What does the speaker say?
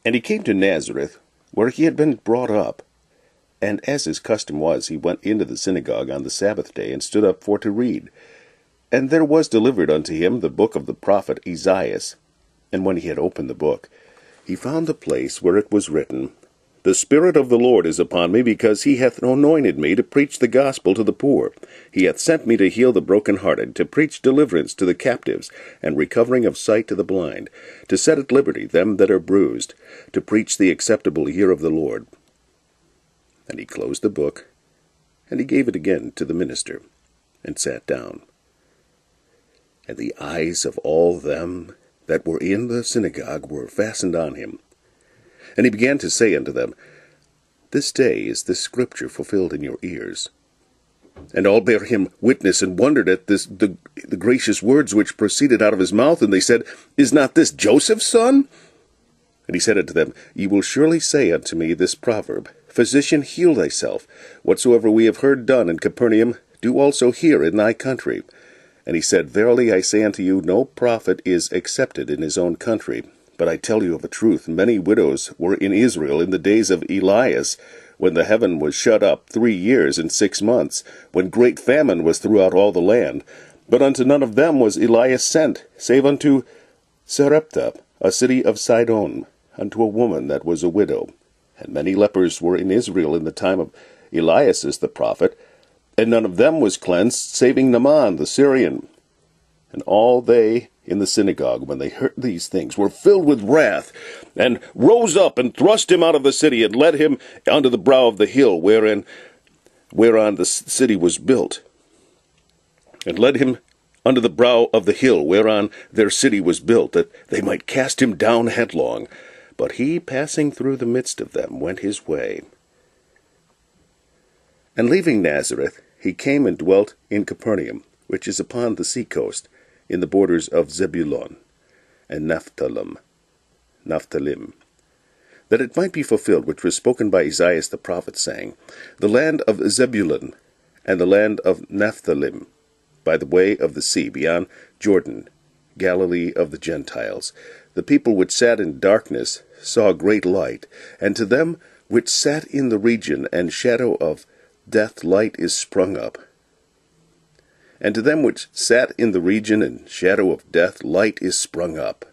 And he came to Nazareth, where he had been brought up. And as his custom was, he went into the synagogue on the Sabbath day, and stood up for to read. And there was delivered unto him the book of the prophet Esaias. And when he had opened the book, he found the place where it was written, The Spirit of the Lord is upon me, because he hath anointed me to preach the gospel to the poor. He hath sent me to heal the brokenhearted, to preach deliverance to the captives, and recovering of sight to the blind, to set at liberty them that are bruised, to preach the acceptable year of the Lord. And he closed the book, and he gave it again to the minister, and sat down. And the eyes of all them that were in the synagogue were fastened on him. And he began to say unto them, This day is this scripture fulfilled in your ears. And all bare him witness, and wondered at the gracious words which proceeded out of his mouth. And they said, Is not this Joseph's son? And he said unto them, Ye will surely say unto me this proverb, Physician, heal thyself. Whatsoever we have heard done in Capernaum, do also here in thy country. And he said, Verily I say unto you, no prophet is accepted in his own country. But I tell you of a truth, many widows were in Israel in the days of Elias, when the heaven was shut up 3 years and 6 months, when great famine was throughout all the land. But unto none of them was Elias sent, save unto Sarepta, a city of Sidon, unto a woman that was a widow. And many lepers were in Israel in the time of Elias the prophet, and none of them was cleansed, saving Naaman the Syrian. And all they in the synagogue, when they heard these things, were filled with wrath, and rose up, and thrust him out of the city, and led him unto the brow of the hill whereon the city was built. And led him unto the brow of the hill whereon their city was built, that they might cast him down headlong. But he, passing through the midst of them, went his way. And leaving Nazareth, he came and dwelt in Capernaum, which is upon the sea coast, in the borders of Zebulun and Naphthalim, that it might be fulfilled which was spoken by Esaias the prophet, saying, The land of Zebulun and the land of Naphthalim, by the way of the sea, beyond Jordan, Galilee of the Gentiles. The people which sat in darkness saw great light, and to them which sat in the region and shadow of death light is sprung up. And to them which sat in the region and shadow of death light is sprung up.